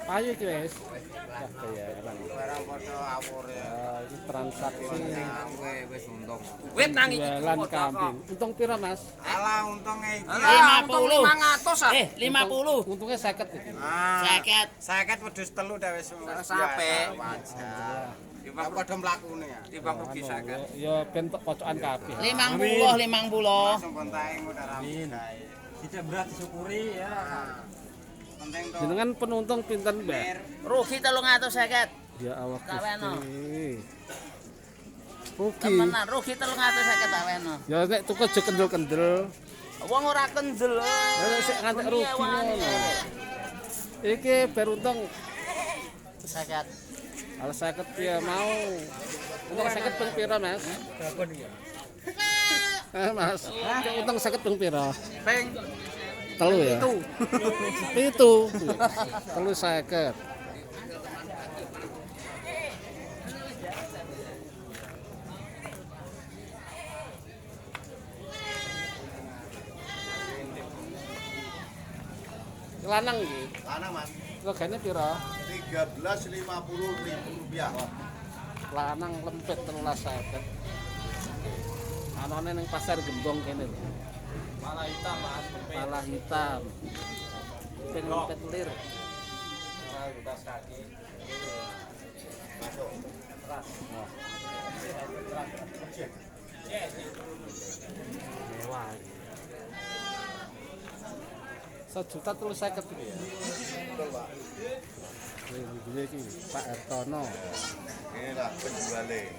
Ayo iki wis. Barang padha awur ya. Iki transaksi Wis untung. Wit nang iki. jualan kambing. Untung pira, Mas? Alah untunge iki. 50. 500 ah. 50. Untungnya 50 iki. 50 wedhus telu dah wis. Sampai. Wajar. Timbang padha mlakune ya. Timbang rugi 50. Ya ben pocokan kabeh. 50. Langsung kontae ngono ramin. Tidak berat disyukuri ya. Penting to. Jenengan penuntung pinten, Mbak? Rugi 350. Ya Allah Kaweno. Gusti. Rugi. Temenan rugi 350 tak weno. Ya nek tuku aja kendel-kendel. Wong ora kendel. Lah sik nganti rugi ngono. Iki beruntung 50. kalau 50 ya mau. Untung 50 ping pira, Mas? Bakon ya. Mas. Untung 50 ping pira? Ping Telu ya? Itu. Telu 50. Lanang iki. Lanang Mas, Regane pira? 13.50.000 rupiah. Lanang lempit 13.50. Anane ning pasar Gembong kene lho. Malah hitam Mas. Pala hitam. Ping lempit lir. Bekas kaki. Mewah. 1.350.000 iki ya. Betul Pak. Ini iki Pak Hartono. Ini lah penjualnya.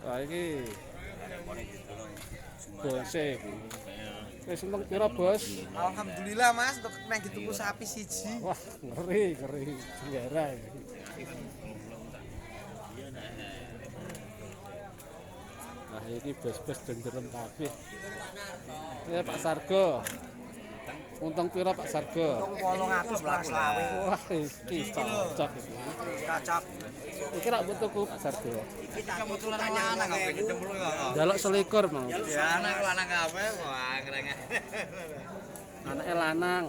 Wah iki bos iki. Wis untung pira, Bos? Alhamdulillah Mas, untuk nang dituku sapi siji. Wah, ngeri. Senjara iki. Nah, iki bos-bos denderem kabeh. Ya Pak Sargo. Untung pira Pak Sargo? Untung 800 Mas lawe. Wah, iki cocok iki. Cocok. Iki rak butuhku Pak Sargo. Kita kebetulan anak kabeh ketemu ya. Jaluk selikur mau. Ya anak lanang kabeh wah keren. Anake lanang.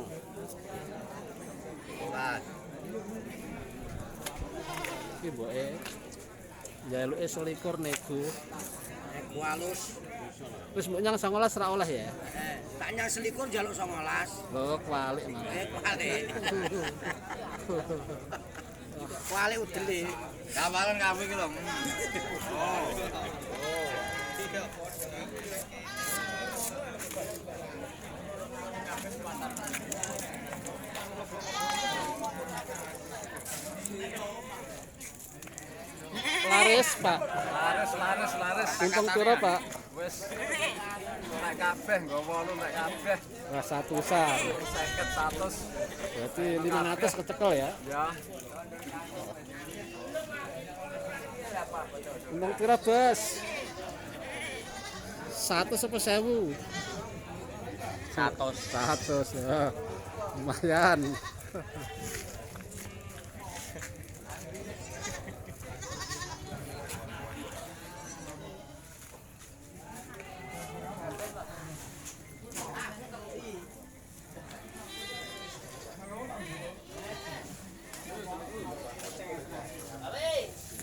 Iki mboke njaluke selikur nego. Nego halus. Wis mbok nyang 19 ra oleh ya. Tak nyang selikur jaluk 19. Lho kwalik malah. Kualik. Kualik udele. Kamaran kabeh iki lho. Laris, Pak. Laris. Untung pira, Pak? Wis nek kabeh nggo 8 nek kabeh. Wah, satusan. 50 100. Berarti 500 kecekel ya. Ya. Untung pira, Bos? 100 apa 1000? 100 ya. Lumayan.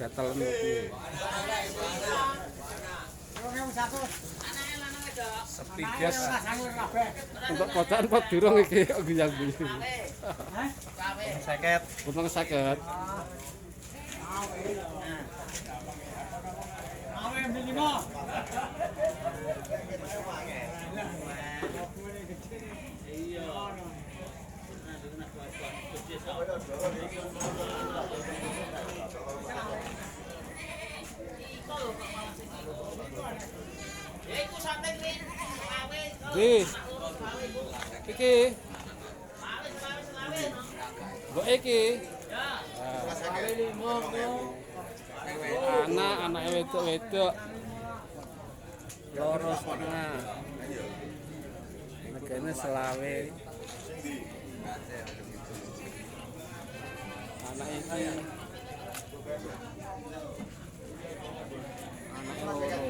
Gatel iki. Sepi gas. Untuk kotaan Pak durung iki guyang-guyu. Seket. Untung 50. Di. Iki. Mbok iki. Anak wedok. Loro setengah. Regane selawe. Anak iki. Anak loro.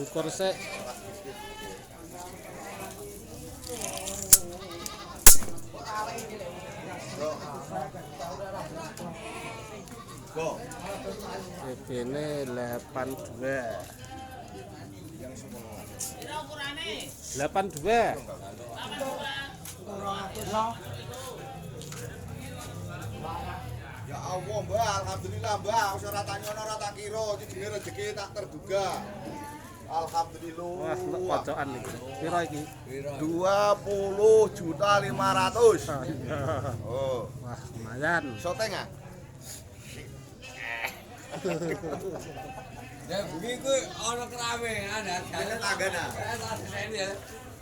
Ukur sik. Go. CB-ne 82. 82. Ya Allah, Mbak. Alhamdulillah, Mbak. Aku ora tak nyono, ora tak kira. Iki jenenge rezeki tak terduga. Alhamdulillah. Wah, nek pojokan iki. Pira iki? 20.500.000. Oh, Wah, lumayan. soteng ah. Ya bengi ku ana kerame ada Kayaknya tanggana.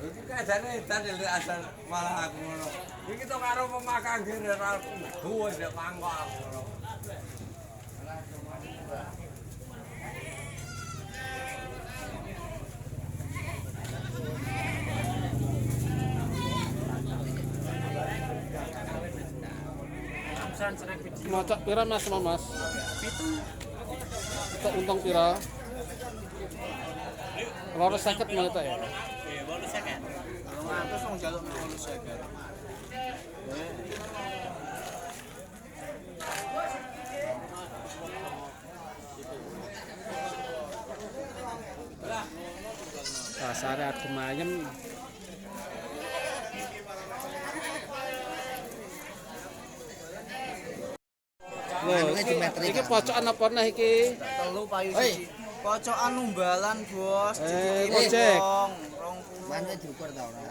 Iki kadane edan lek asal malah aku ngono. Iki to karo pemakan gere ra duwe nek mangkok aku ngono. Macak pira Mas Mas? Kita untung pira? Loro 50 menit ya. Pasare adem ayem. Lho, iki pocokan apa nah iki? Telu payu siji. Pocokan numbalan, Bos. Gojek. Mane diukur ta ora?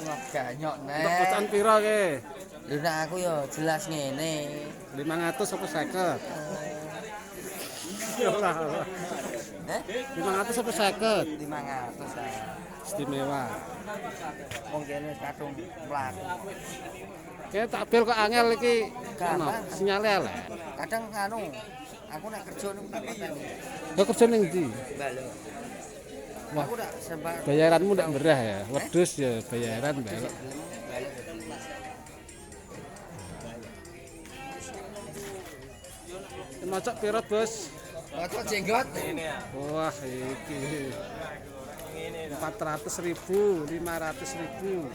Wah, ganyok Untuk pocokan nek. pira ke? Lho nek aku ya jelas ngene. 500 apa 50? Ora. Heh? 500 apa 50? 500 ah. Istimewa. Wong kene kadung mlaku. Kayak takbil kok angel iki. Ono Gampang. sinyale elek. Kadang anu, aku nek kerja niku tak pateni. Lah kerja ning ndi? Balo. Wah. Aku tak sembar Bayaranmu ndak berah ya. Wedhus ya bayaran belok. Macak pira, Bos? Kocok jenggot. Wah, iki. 400.000, 500.000.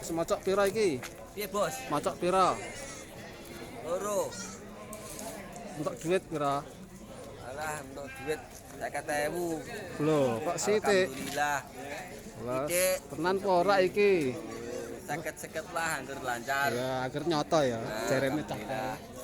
Semacok pira iki? Piye, Bos? Macok pira? Loro. Untuk duit pira? Alah, untuk duit 50.000. Lho, kok sithik? Alhamdulillah. Wah, Iki. tenan apa ora iki? Seket-seket lah, hampir lancar. Ya, akhir nyoto ya. Jarene cah. Alhamdulillah.